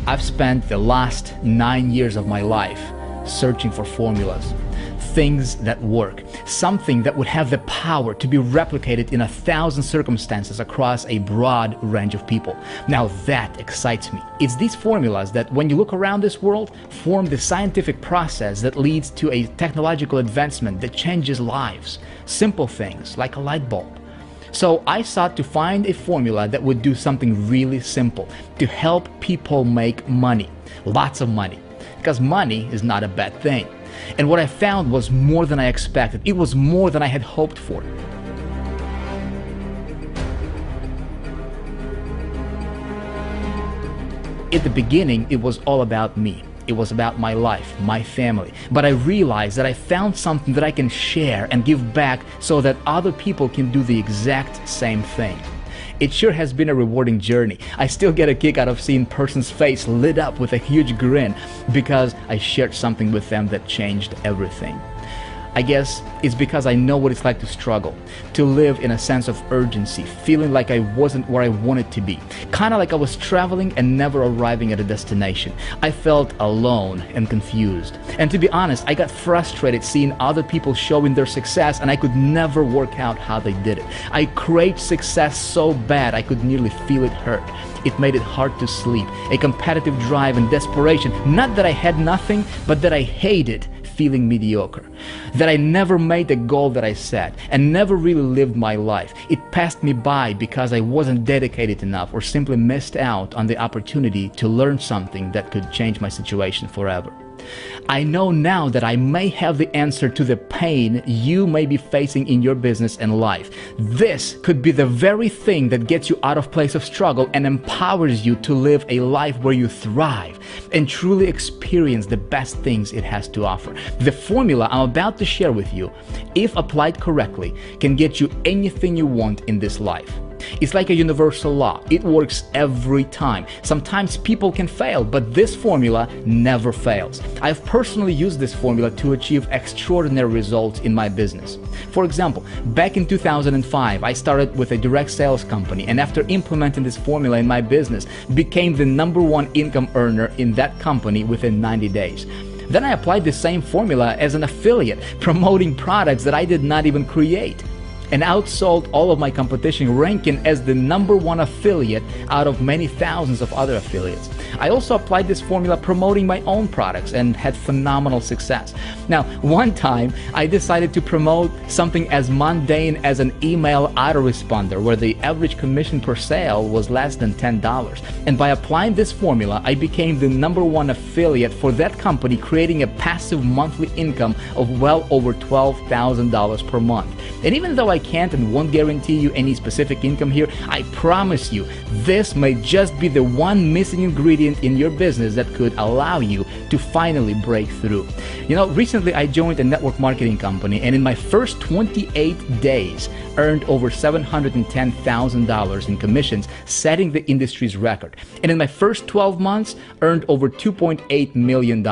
I've spent the last 9 years of my life searching for formulas, things that work, something that would have the power to be replicated in 1,000 circumstances across a broad range of people. Now that excites me. It's these formulas that, when you look around this world, form the scientific process that leads to a technological advancement that changes lives. Simple things like a light bulb. So I sought to find a formula that would do something really simple to help people make money, lots of money, because money is not a bad thing. And what I found was more than I expected. It was more than I had hoped for. At the beginning, it was all about me. It was about my life, my family. But I realized that I found something that I can share and give back so that other people can do the exact same thing. It sure has been a rewarding journey. I still get a kick out of seeing a person's face lit up with a huge grin because I shared something with them that changed everything. I guess it's because I know what it's like to struggle, to live in a sense of urgency, feeling like I wasn't where I wanted to be, kind of like I was traveling and never arriving at a destination. I felt alone and confused. And to be honest, I got frustrated seeing other people showing their success and I could never work out how they did it. I craved success so bad I could nearly feel it hurt. It made it hard to sleep, a competitive drive and desperation, not that I had nothing, but that I hated feeling mediocre, that I never made the goal that I set and never really lived my life. It passed me by because I wasn't dedicated enough or simply missed out on the opportunity to learn something that could change my situation forever. I know now that I may have the answer to the pain you may be facing in your business and life. This could be the very thing that gets you out of place of struggle and empowers you to live a life where you thrive and truly experience the best things it has to offer. The formula I'm about to share with you, if applied correctly, can get you anything you want in this life. It's like a universal law. It works every time. Sometimes people can fail, but this formula never fails. I've personally used this formula to achieve extraordinary results in my business. For example, back in 2005, I started with a direct sales company, and after implementing this formula in my business, became the #1 income earner in that company within 90 days. Then I applied the same formula as an affiliate, promoting products that I did not even create, and outsold all of my competition, ranking as the #1 affiliate out of many thousands of other affiliates. I also applied this formula promoting my own products and had phenomenal success. Now, one time I decided to promote something as mundane as an email autoresponder where the average commission per sale was less than $10. And by applying this formula, I became the #1 affiliate for that company, creating a passive monthly income of well over $12,000 per month. And even though I can't and won't guarantee you any specific income here, I promise you this may just be the one missing ingredient in your business that could allow you to finally break through. You know, recently I joined a network marketing company, and in my first 28 days earned over $710,000 in commissions, setting the industry's record. And in my first 12 months earned over $2.8 million.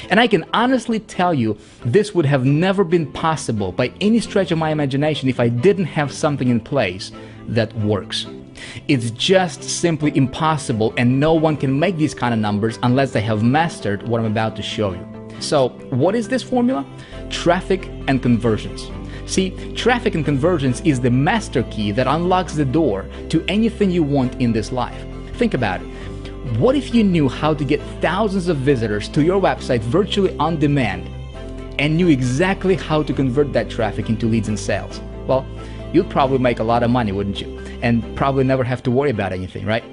And I can honestly tell you this would have never been possible by any stretch of my imagination if I didn't have something in place that works. It's just simply impossible, and no one can make these kind of numbers unless they have mastered what I'm about to show you. So, what is this formula? Traffic and conversions. See, traffic and conversions is the master key that unlocks the door to anything you want in this life. Think about it. What if you knew how to get thousands of visitors to your website virtually on demand and knew exactly how to convert that traffic into leads and sales? Well, you'd probably make a lot of money, wouldn't you? And probably never have to worry about anything, right?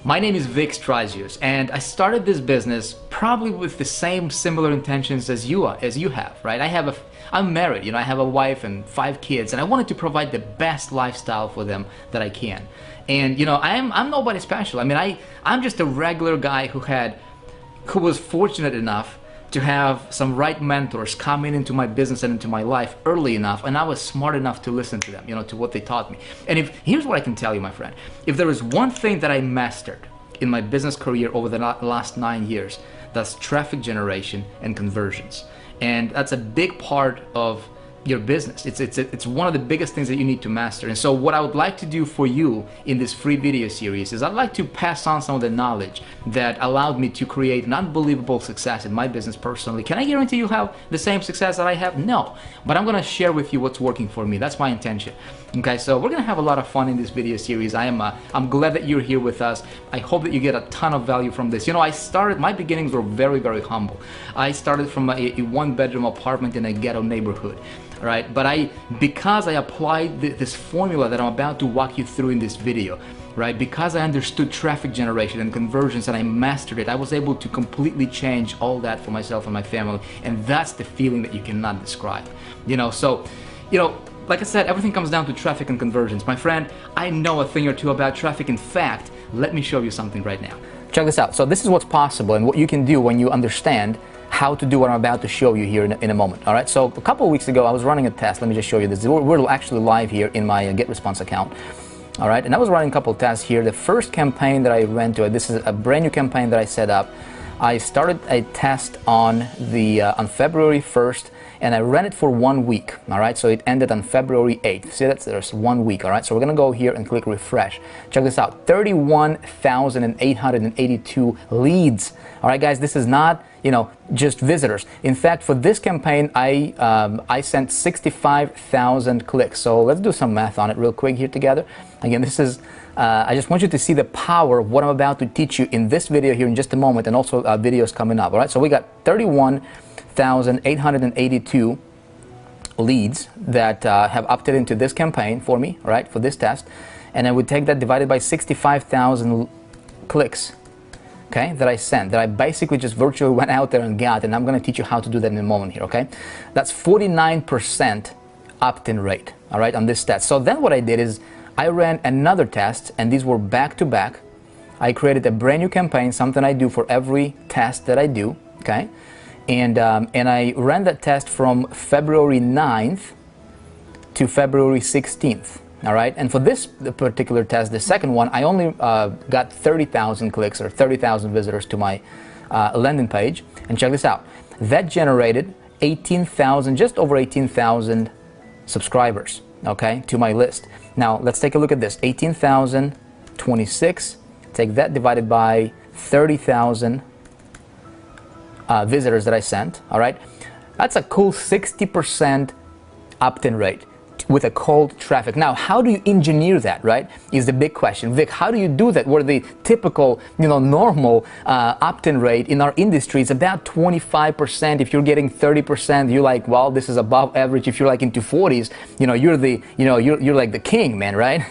My name is Vic Strazius, and I started this business probably with the same similar intentions as you have, right? I'm married, you know, I have a wife and 5 kids, and I wanted to provide the best lifestyle for them that I can. And you know, I'm nobody special. I mean, I'm just a regular guy who was fortunate enough to have some right mentors come into my business and into my life early enough, and I was smart enough to listen to them, you know, to what they taught me. And here's what I can tell you, my friend. If there is one thing that I mastered in my business career over the last 9 years, that's traffic generation and conversions. And that's a big part of your business. It's one of the biggest things that you need to master. And so what I would like to do for you in this free video series is I'd like to pass on some of the knowledge that allowed me to create an unbelievable success in my business personally. Can I guarantee you'll have the same success that I have? No. But I'm going to share with you what's working for me. That's my intention. Okay, so we're going to have a lot of fun in this video series. I'm glad that you're here with us. I hope that you get a ton of value from this. You know, my beginnings were very, very humble. I started from a one-bedroom apartment in a ghetto neighborhood. Right, but because I applied this formula that I'm about to walk you through in this video, right, because I understood traffic generation and conversions and I mastered it, I was able to completely change all that for myself and my family, and that's the feeling that you cannot describe. You know, so, you know, like I said, everything comes down to traffic and conversions. My friend, I know a thing or two about traffic. In fact, let me show you something right now. Check this out. So this is what's possible and what you can do when you understand how to do what I'm about to show you here in a moment. All right, so a couple of weeks ago I was running a test. Let me just show you this. We're actually live here in my GetResponse account. All right, and I was running a couple of tests here. The first campaign that I ran to, this is a brand new campaign that I set up. I started a test on February 1st, and I ran it for 1 week. All right, so it ended on February 8th. See, there's 1 week. All right, so we're gonna go here and click refresh. Check this out: 31,882 leads. All right, guys, this is not, you know, just visitors. In fact, for this campaign, I sent 65,000 clicks. So let's do some math on it real quick here together. Again, this is I just want you to see the power of what I'm about to teach you in this video here in just a moment, and also videos coming up. All right, so we got 31,882 leads that have opted into this campaign for me, right, for this test, and I would take that divided by 65,000 clicks, okay, that I sent, that I basically just virtually went out there and got, and I'm going to teach you how to do that in a moment here, okay? That's 49% opt-in rate, all right, on this test. So then what I did is I ran another test, and these were back-to-back. I created a brand new campaign, something I do for every test that I do, okay? And I ran that test from February 9th to February 16th. All right, and for this particular test, the second one, I only got 30,000 clicks or 30,000 visitors to my landing page. And check this out, that generated 18,000, just over 18,000 subscribers, okay, to my list. Now let's take a look at this: 18,026. Take that divided by 30,000 visitors that I sent. All right, that's a cool 60% opt-in rate with a cold traffic. Now, how do you engineer that, right, is the big question. Vic, how do you do that where the typical, you know, normal opt-in rate in our industry is about 25%? If you're getting 30%, you're like, well, this is above average. If you're like into 40s, you know, you're like the king, man, right?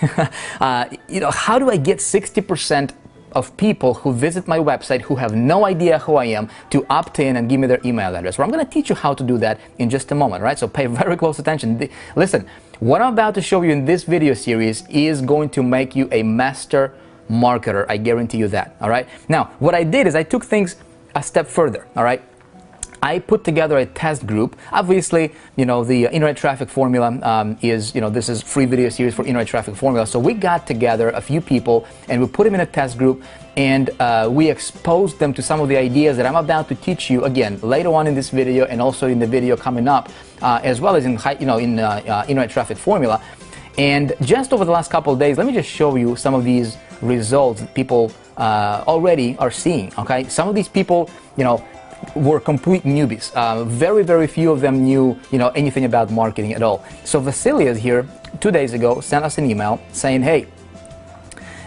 You know, how do I get 60% of people who visit my website who have no idea who I am to opt in and give me their email address? Well, I'm going to teach you how to do that in just a moment, right? So pay very close attention. Listen, what I'm about to show you in this video series is going to make you a master marketer. I guarantee you that, all right? Now, what I did is I took things a step further, all right? I put together a test group. Obviously, you know, the internet traffic formula is, you know, this is free video series for internet traffic formula. So we got together a few people and we put them in a test group, and we exposed them to some of the ideas that I'm about to teach you again later on in this video, and also in the video coming up, as well as in internet traffic formula. And just over the last couple of days, let me just show you some of these results that people already are seeing. Okay, some of these people, you know, were complete newbies. Very, very few of them knew, you know, anything about marketing at all. So Vasilias here 2 days ago sent us an email saying, hey,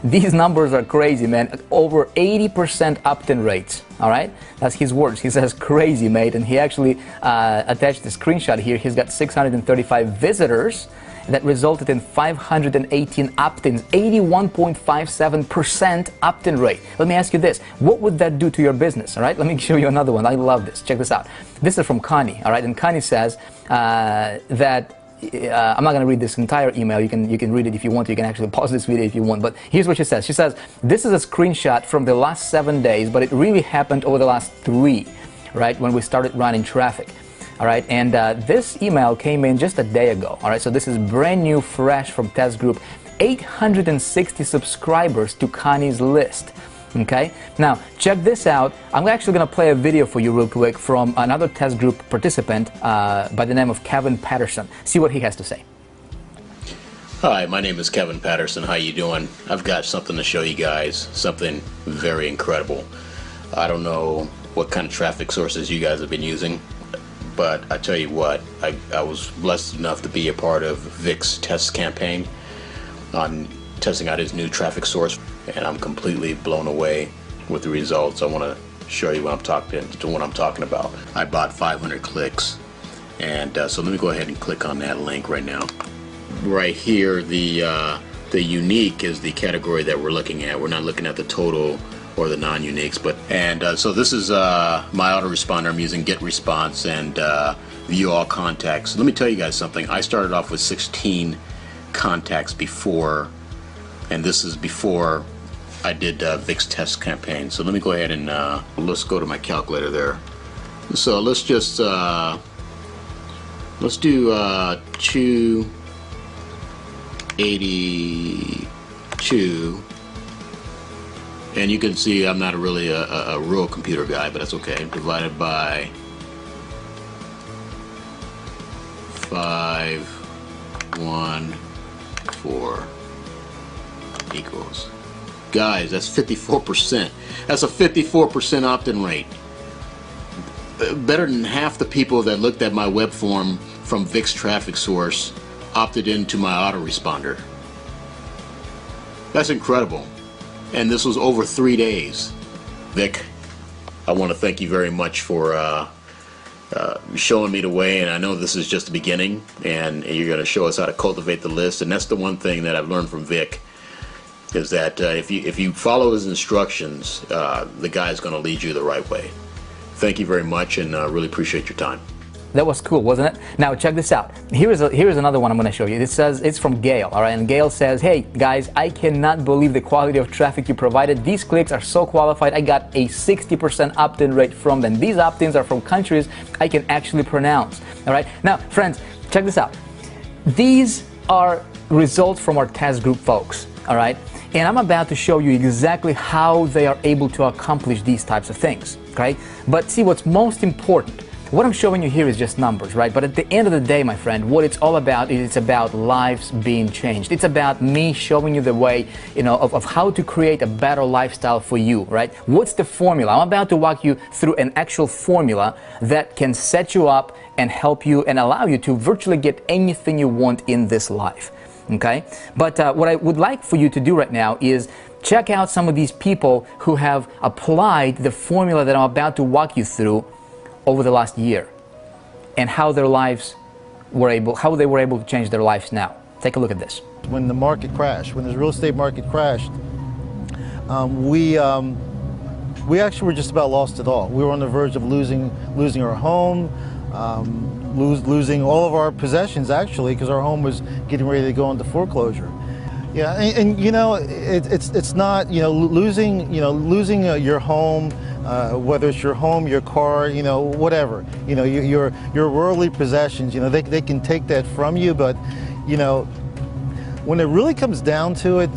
these numbers are crazy, man. Over 80% opt-in rates. All right, that's his words. He says, crazy, mate. And he actually attached a screenshot here. He's got 635 visitors that resulted in 518 opt-ins, 81.57% opt-in rate. Let me ask you this: what would that do to your business? All right, let me show you another one. I love this. Check this out. This is from Connie. All right, and Connie says that. I'm not going to read this entire email. You can read it if you want to. You can actually pause this video if you want. But here's what she says. She says, this is a screenshot from the last 7 days, but it really happened over the last 3, right, when we started running traffic. All right, and this email came in just a day ago. All right, so this is brand new, fresh from test group. 860 subscribers to Connie's list. Okay, now check this out. I'm actually going to play a video for you real quick from another test group participant by the name of Kevin Patterson. See what he has to say. Hi, my name is Kevin Patterson. How you doing? I've got something to show you guys, something very incredible. I don't know what kind of traffic sources you guys have been using, but I tell you what, I was blessed enough to be a part of Vic's test campaign on testing out his new traffic source, and I'm completely blown away with the results. I want to show you what I'm talking about. I bought 500 clicks, and so let me go ahead and click on that link right now. Right here, the unique is the category that we're looking at. We're not looking at the total or the non-uniques, but so this is my autoresponder. I'm using GetResponse and view all contacts. Let me tell you guys something. I started off with 16 contacts before, and this is before I did Vic's test campaign. So let me go ahead and let's go to my calculator there. So let's just let's do 282, and you can see I'm not really a real computer guy, but that's okay. Divided by 514 equals, guys, that's 54%. That's a 54% opt-in rate. Better than half the people that looked at my web form from Vic's traffic source opted into my autoresponder. That's incredible. And this was over 3 days. Vic, I want to thank you very much for showing me the way, and I know this is just the beginning, and you're going to show us how to cultivate the list. And that's the one thing that I've learned from Vic, is that if you follow his instructions, the guy's going to lead you the right way. Thank you very much, and really appreciate your time. That was cool, wasn't it? Now check this out. Here's another one I'm going to show you. It says it's from Gail, all right? And Gail says, "Hey guys, I cannot believe the quality of traffic you provided. These clicks are so qualified. I got a 60% opt-in rate from them. These opt-ins are from countries I can actually pronounce." All right. Now, friends, check this out. These are results from our test group folks. All right. And I'm about to show you exactly how they are able to accomplish these types of things. Okay. But see, what's most important. What I'm showing you here is just numbers, right? But at the end of the day, my friend, what it's all about is it's about lives being changed. It's about me showing you the way, of how to create a better lifestyle for you, right? What's the formula? I'm about to walk you through an actual formula that can set you up and help you and allow you to virtually get anything you want in this life, okay? But what I would like for you to do right now is check out some of these people who have applied the formula that I'm about to walk you through over the last year, and how they were able to change their lives now. Take a look at this. When the market crashed, when the real estate market crashed, we actually were just about lost it all. We were on the verge of losing our home, losing all of our possessions actually, because our home was getting ready to go into foreclosure. Yeah, and it's not losing your home. Whether it's your home, your car, whatever, your worldly possessions, they can take that from you, but, when it really comes down to it,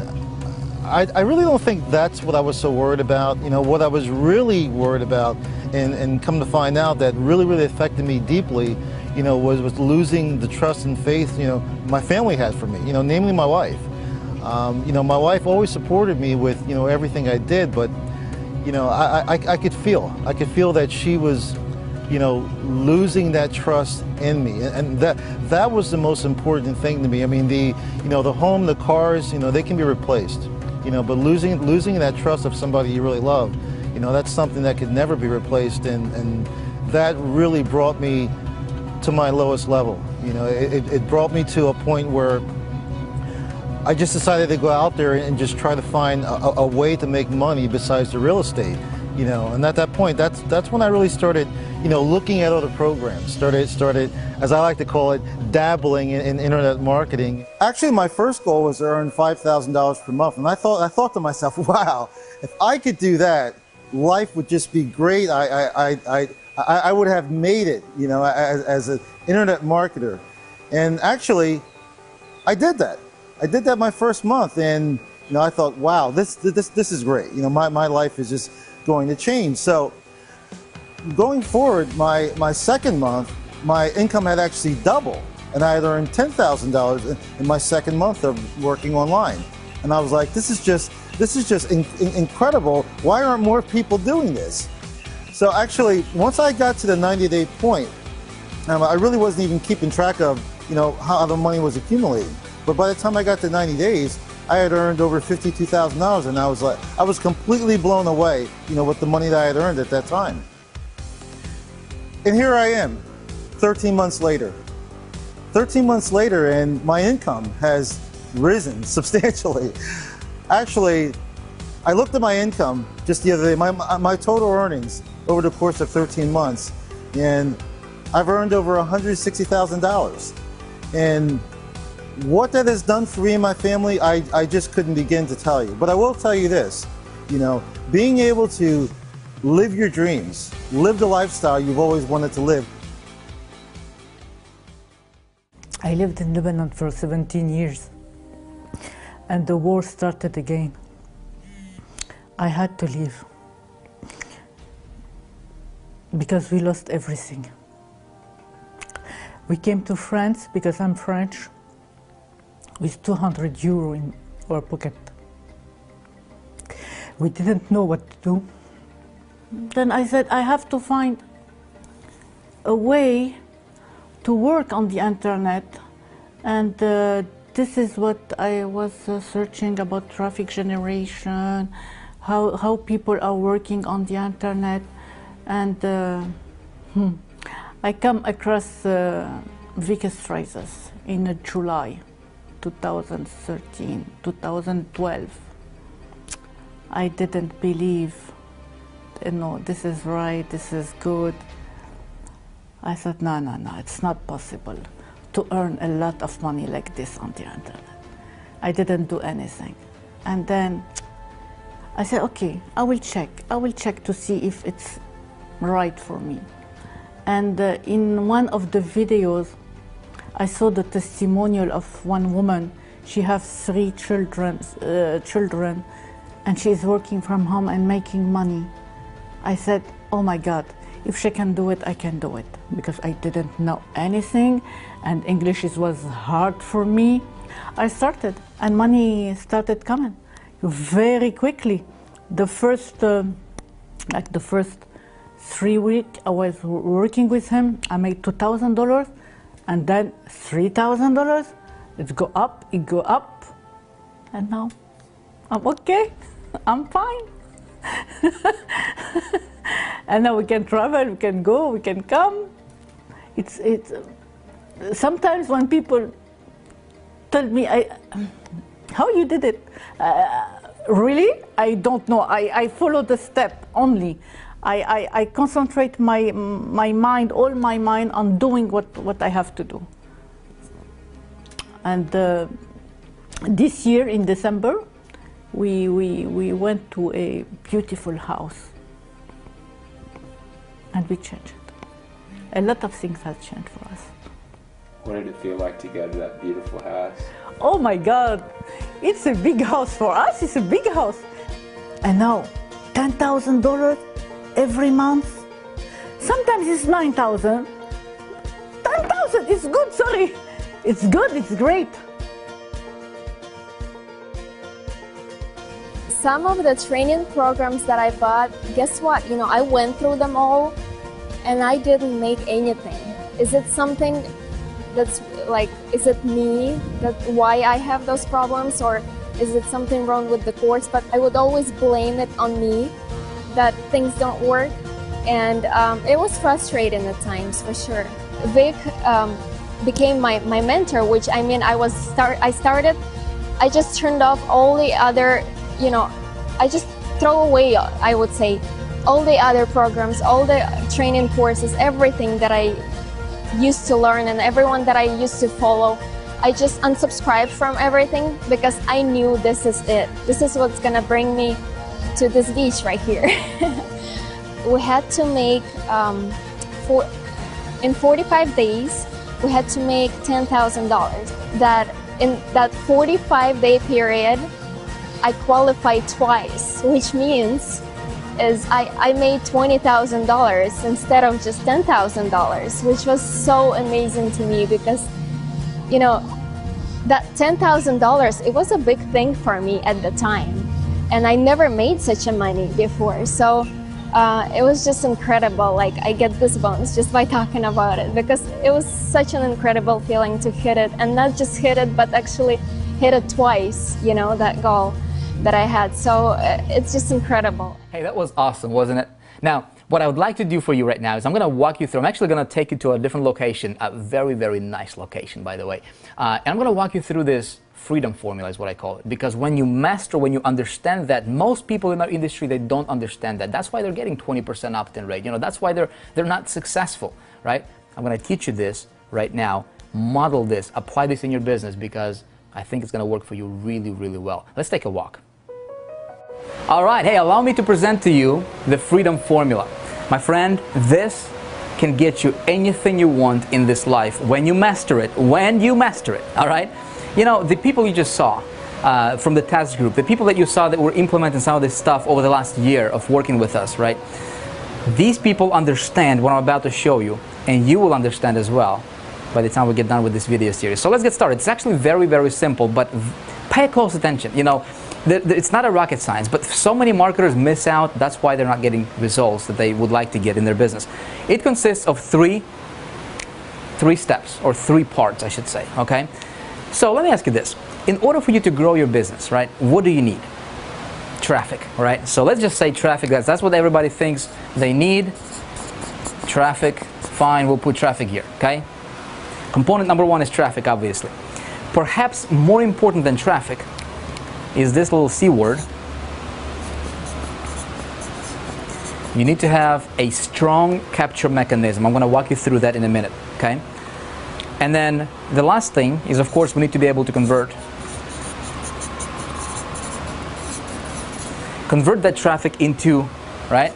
I really don't think that's what I was so worried about. What I was really worried about, and come to find out that really affected me deeply, was losing the trust and faith, my family had for me, namely my wife. My wife always supported me with, everything I did, but I could feel that she was, losing that trust in me, and that was the most important thing to me. I mean, the home, the cars, they can be replaced, but losing that trust of somebody you really love, that's something that could never be replaced, and that really brought me to my lowest level. It brought me to a point where I just decided to go out there and just try to find a way to make money besides the real estate, and at that point, that's when I really started, looking at other programs, started, as I like to call it, dabbling in internet marketing. Actually, my first goal was to earn $5,000 per month, and I thought to myself, wow, if I could do that, life would just be great. I would have made it, as an internet marketer. And actually, I did that. I did that my first month, and you know, I thought, wow, this is great. You know, my life is just going to change. So going forward, my second month, my income had actually doubled, and I had earned $10,000 in my second month of working online. And I was like, this is just incredible. Why aren't more people doing this? So actually, once I got to the 90-day point, I really wasn't even keeping track of, you know, how the money was accumulating. But by the time I got to 90 days, I had earned over $52,000, and I was completely blown away, you know, with the money that I had earned at that time. And here I am, 13 months later. 13 months later, and my income has risen substantially. Actually, I looked at my income just the other day, my total earnings over the course of 13 months, and I've earned over $160,000. And what that has done for me and my family, I just couldn't begin to tell you. But I will tell you this, you know, being able to live your dreams, live the lifestyle you've always wanted to live. I lived in Lebanon for 17 years, and the war started again. I had to leave because we lost everything. We came to France because I'm French, with 200 euro in our pocket. We didn't know what to do. Then I said, I have to find a way to work on the internet, and this is what I was searching about: traffic generation, how people are working on the internet, and I come across Vikas Phrases in July 2013, 2012. I didn't believe, you know, this is right, this is good. I said, no, it's not possible to earn a lot of money like this on the internet. I didn't do anything. And then I said, okay, I will check to see if it's right for me. And in one of the videos, I saw the testimonial of one woman. She has 3 children, and she's working from home and making money. I said, oh my God, if she can do it, I can do it, because I didn't know anything, and English was hard for me. I started, and money started coming very quickly. The first 3 weeks I was working with him, I made $2,000, and then $3,000. It go up, and now I'm okay. I'm fine. And now we can travel, we can go, we can come. It's sometimes when people tell me, how you did it? Really? I don't know. I follow the step only. I concentrate my mind, all my mind, on doing what I have to do. And this year in December, we went to a beautiful house, and we changed it. A lot of things have changed for us. What did it feel like to go to that beautiful house? Oh my God, it's a big house for us. It's a big house. And now, $10,000 every month. Sometimes it's 9,000. 10,000. It's good. Sorry, it's good. It's great. Some of the training programs that I bought, guess what? You know, I went through them all, and I didn't make anything. Is it something that's like, is it me, that why I have those problems, or is it something wrong with the course? But I would always blame it on me, that things don't work, and it was frustrating at times, for sure. Vic became my mentor, which I just turned off all the other, you know, I just throw away, I would say, all the other programs, all the training courses, everything that I used to learn and everyone that I used to follow. I just unsubscribed from everything because I knew this is it. This is what's gonna bring me to this beach right here. We had to make, in 45 days, we had to make $10,000. That in that 45-day period, I qualified twice, which means is I made $20,000 instead of just $10,000, which was so amazing to me because, you know, that $10,000, it was a big thing for me at the time. And I never made such a money before. So it was just incredible. Like, I get goosebumps just by talking about it because it was such an incredible feeling to hit it, and not just hit it, but actually hit it twice, you know, that goal that I had. So it's just incredible. Hey, that was awesome, wasn't it? Now, what I would like to do for you right now is I'm going to walk you through. I'm actually going to take you to a different location, a very, very nice location, by the way. And I'm going to walk you through this freedom formula is what I call it. Because when you master, when you understand that, most people in our industry, they don't understand that. That's why they're getting 20% opt-in rate. You know, that's why they're not successful, right? I'm going to teach you this right now. Model this, apply this in your business because I think it's going to work for you really, really well. Let's take a walk. All right, hey, allow me to present to you the freedom formula. My friend, this can get you anything you want in this life when you master it, all right? You know, the people you just saw from the task group, the people that you saw that were implementing some of this stuff over the last year of working with us, right? These people understand what I'm about to show you, and you will understand as well by the time we get done with this video series. So let's get started. It's actually very, very simple, but pay close attention. You know, it's not a rocket science, but so many marketers miss out. That's why they're not getting results that they would like to get in their business. It consists of three steps, or three parts, I should say, okay? So let me ask you this. In order for you to grow your business, right, what do you need? Traffic, right? So let's just say traffic. That's what everybody thinks they need. Traffic, fine, we'll put traffic here, okay? Component number one is traffic, obviously. Perhaps more important than traffic is this little C word. You need to have a strong capture mechanism. I'm going to walk you through that in a minute, okay? And then the last thing is, of course, we need to be able to convert that traffic into, right?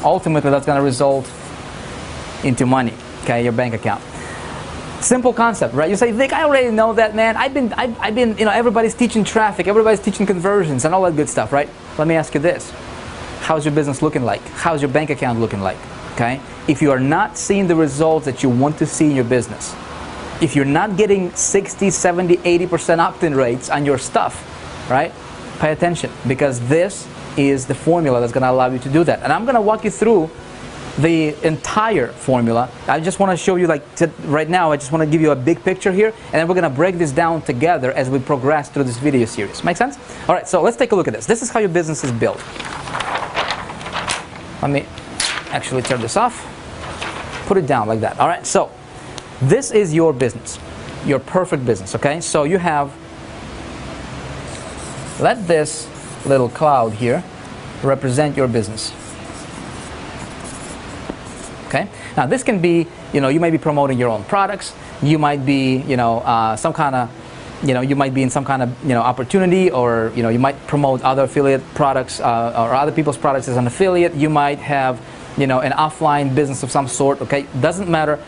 Ultimately, that's going to result into money, okay, your bank account. Simple concept, right? You say, Vic, I already know that, man. I've been, you know, everybody's teaching traffic, everybody's teaching conversions and all that good stuff, right? Let me ask you this. How's your business looking like? How's your bank account looking like, okay? If you are not seeing the results that you want to see in your business, if you're not getting 60, 70, 80% opt-in rates on your stuff, right? Pay attention, because this is the formula that's going to allow you to do that. And I'm going to walk you through the entire formula. I just want to show you, like, right now, I just want to give you a big picture here, and then we're going to break this down together as we progress through this video series. Make sense? All right, so let's take a look at this. This is how your business is built. Let me actually turn this off. Put it down like that. All right, so this is your business, your perfect business, okay? So you have, let this little cloud here represent your business. Okay? Now this can be, you know, you might be promoting your own products, you might be, you know, some kind of, you know, you might be in some kind of, you know, opportunity, or, you know, you might promote other affiliate products or other people's products as an affiliate. You might have, you know, an offline business of some sort, okay? Doesn't matter.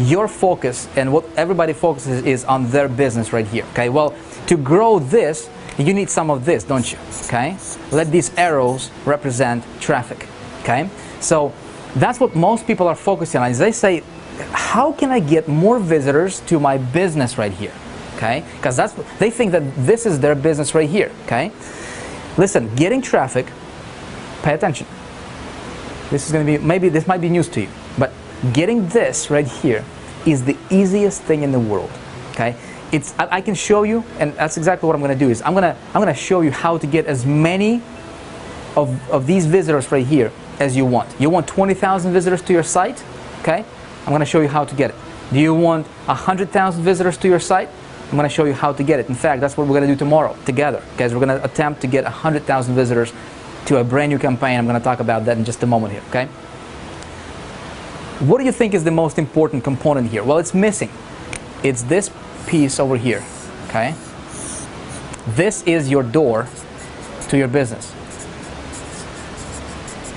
Your focus and what everybody focuses is on their business right here, okay? Well, to grow this, you need some of this, don't you, okay? Let these arrows represent traffic, okay? So that's what most people are focusing on. Is they say, how can I get more visitors to my business right here? Okay, because that's what they think, that this is their business right here. Okay, listen, getting traffic, pay attention. This is going to be, maybe this might be news to you, but getting this right here is the easiest thing in the world. Okay, I can show you, and that's exactly what I'm going to do. Is I'm going to show you how to get as many of these visitors right here as you want. You want 20,000 visitors to your site? Okay, I'm going to show you how to get it. Do you want 100,000 visitors to your site? I'm going to show you how to get it. In fact, that's what we're going to do tomorrow together. Guys, we're going to attempt to get 100,000 visitors to a brand new campaign. I'm going to talk about that in just a moment here, okay? What do you think is the most important component here? Well, it's missing. It's this piece over here, okay? This is your door to your business,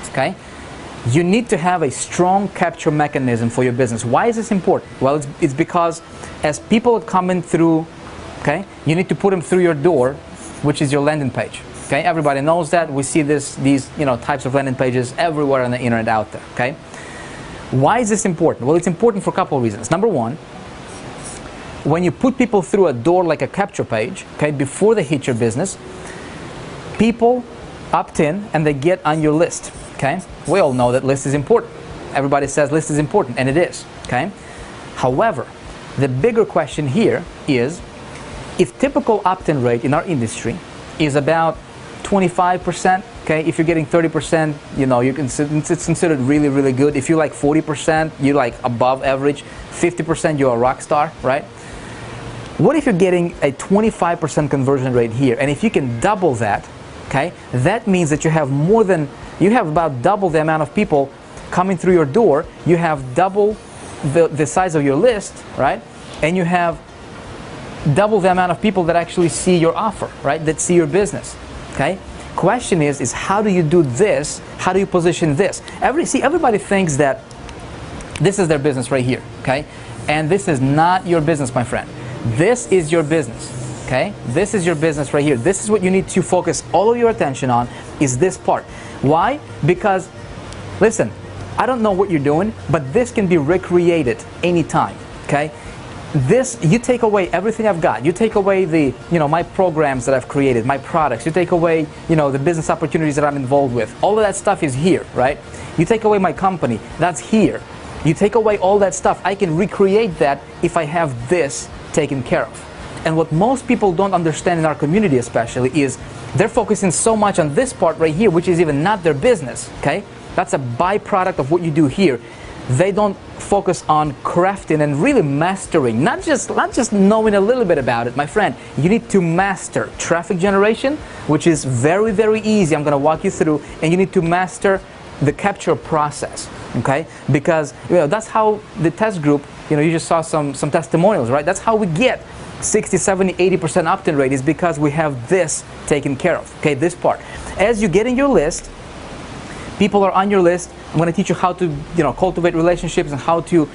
okay? You need to have a strong capture mechanism for your business. Why is this important? Well, it's because as people come in through, okay, you need to put them through your door, which is your landing page. Okay, Okay, everybody knows that. We see these types of landing pages everywhere on the internet out there. Okay, why is this important? Well, it's important for a couple of reasons. Number one, when you put people through a door like a capture page, okay, before they hit your business, people opt in and they get on your list. Okay, we all know that list is important. Everybody says list is important, and it is. Okay, however, the bigger question here is, if typical opt-in rate in our industry is about 25%, okay, if you're getting 30%, it's considered really, really good. If you're like 40%, you're like above average. 50%, you're a rock star, right? What if you're getting a 25% conversion rate here? And if you can double that, okay, that means that you have about double the amount of people coming through your door. You have double the size of your list, right? And you have double the amount of people that actually see your offer, right? That see your business, okay? Question is how do you do this? How do you position this? Everybody thinks that this is their business right here, okay? And this is not your business, my friend. This is your business, okay? This is your business right here. This is what you need to focus all of your attention on, is this part. Why? Because, listen, I don't know what you're doing, but this can be recreated anytime, okay? You take away everything I've got. You take away my programs that I've created, my products. You take away, the business opportunities that I'm involved with. All of that stuff is here, right? You take away my company, that's here. You take away all that stuff, I can recreate that if I have this taken care of. And what most people don't understand in our community especially is they're focusing so much on this part right here, which is even not their business, okay? That's a byproduct of what you do here. They don't focus on crafting and really mastering, not just knowing a little bit about it, my friend. You need to master traffic generation, which is very, very easy. I'm going to walk you through, and you need to master the capture process, okay? Because that's how the test group, you just saw some testimonials, right? That's how we get 60, 70, 80% opt-in rate, is because we have this taken care of, okay? This part. As you get in your list, people are on your list. I'm going to teach you how to, cultivate relationships and how to,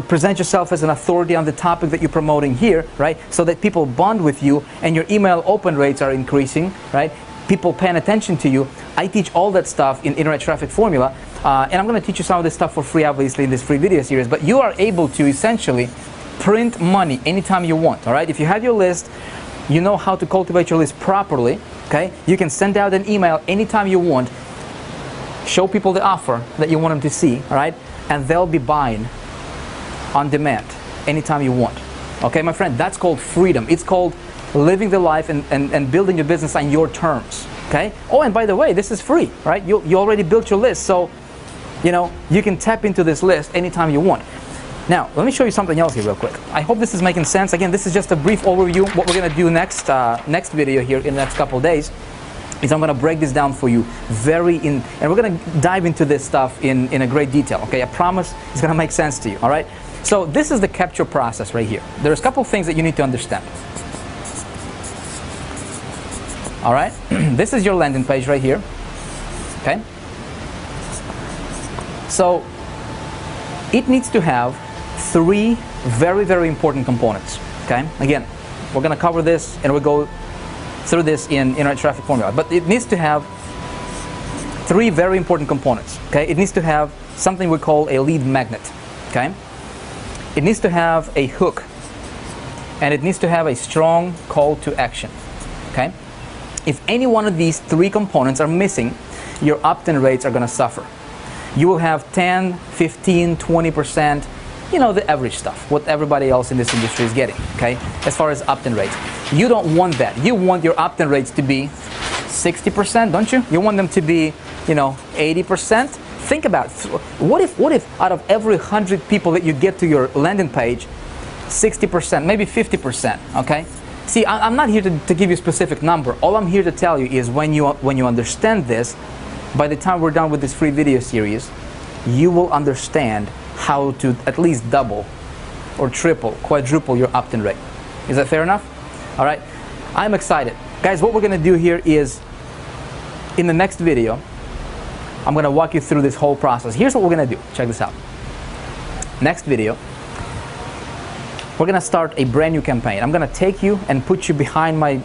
present yourself as an authority on the topic that you're promoting here, right? So that people bond with you and your email open rates are increasing, right? People paying attention to you. I teach all that stuff in Internet Traffic Formula, and I'm going to teach you some of this stuff for free, obviously, in this free video series. But you are able to essentially print money anytime you want, all right? If you have your list, you know how to cultivate your list properly, okay? You can send out an email anytime you want. Show people the offer that you want them to see, all right? And they'll be buying on demand anytime you want. Okay, my friend, that's called freedom. It's called living the life and building your business on your terms, okay? Oh, and by the way, this is free, right? You already built your list, so, you can tap into this list anytime you want. Now, let me show you something else here real quick. I hope this is making sense. Again, this is just a brief overview. What we're going to do next video here in the next couple of days is I'm going to break this down for you and we're going to dive into this stuff in a great detail, okay? I promise it's going to make sense to you, all right? So this is the capture process right here. There's a couple of things that you need to understand. All right? This is your landing page right here, okay? So it needs to have 3 very, very important components, okay? Again, we're going to cover this and we'll go through this in Internet Traffic Formula, but it needs to have 3 very important components, okay? It needs to have something we call a lead magnet, okay? It needs to have a hook, and it needs to have a strong call to action, okay? If any one of these 3 components are missing, your opt-in rates are going to suffer. You will have 10, 15, 20%, the average stuff, what everybody else in this industry is getting, okay, as far as opt-in rates. You don't want that. You want your opt-in rates to be 60%, don't you? You want them to be, 80%. Think about it. What if out of every 100 people that you get to your landing page, 60%, maybe 50%, okay? See, I'm not here to give you a specific number. All I'm here to tell you is when you understand this, by the time we're done with this free video series, you will understand how to at least double or triple, quadruple your opt-in rate. Is that fair enough? All right. I'm excited. Guys, what we're going to do here is, in the next video, I'm going to walk you through this whole process. Here's what we're going to do. Check this out. Next video, we're going to start a brand new campaign. I'm going to take you and put you behind my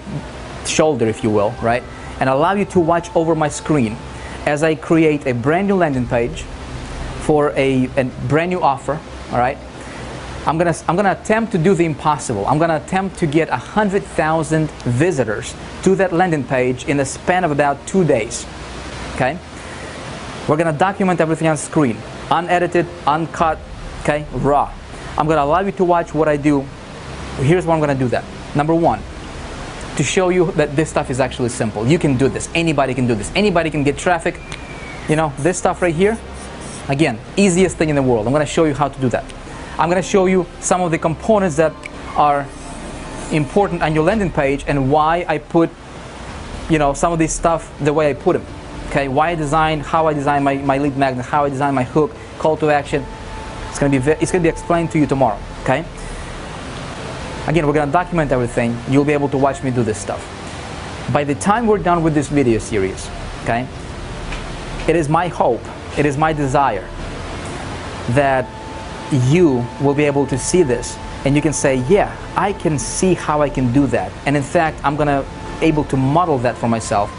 shoulder, if you will, right? and allow you to watch over my screen as I create a brand new landing page for a brand new offer. All right, I'm gonna attempt to do the impossible. I'm gonna attempt to get 100,000 visitors to that landing page in the span of about 2 days. Okay, we're gonna document everything on screen, unedited, uncut, okay, raw. I'm gonna allow you to watch what I do. Here's what I'm gonna do that. Number one, to show you that this stuff is actually simple. You can do this. Anybody can do this. Anybody can get traffic. You know, this stuff right here, again, easiest thing in the world. I'm going to show you how to do that. I'm going to show you some of the components that are important on your landing page and why I put, you know, some of this stuff the way I put them. Okay, why I design, how I design my lead magnet, how I design my hook, call to action. It's going to be explained to you tomorrow. Okay. Again, we're going to document everything. You'll be able to watch me do this stuff. By the time we're done with this video series, okay, it is my hope, it is my desire that you will be able to see this and you can say, yeah, I can see how I can do that. And in fact, I'm going to able to model that for myself.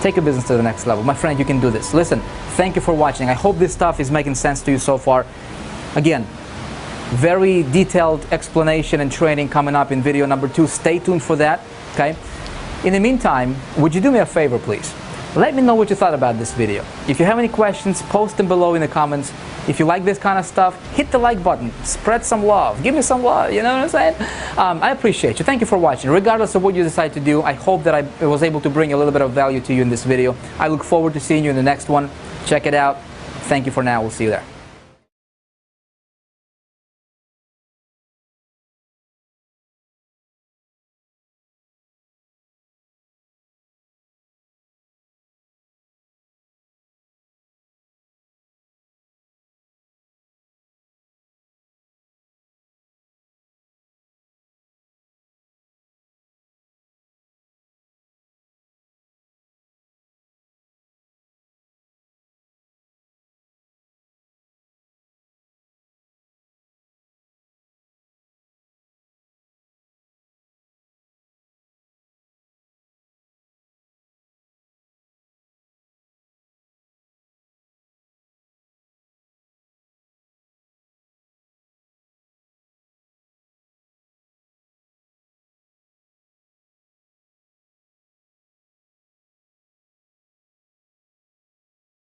Take your business to the next level. My friend, you can do this. Listen, thank you for watching. I hope this stuff is making sense to you so far. Again, very detailed explanation and training coming up in video number 2. Stay tuned for that, okay? In the meantime, would you do me a favor, please? Let me know what you thought about this video. If you have any questions, post them below in the comments. If you like this kind of stuff, hit the like button. Spread some love. Give me some love, you know what I'm saying? I appreciate you. Thank you for watching. Regardless of what you decide to do, I hope that I was able to bring a little bit of value to you in this video. I look forward to seeing you in the next one. Check it out. Thank you for now. We'll see you there.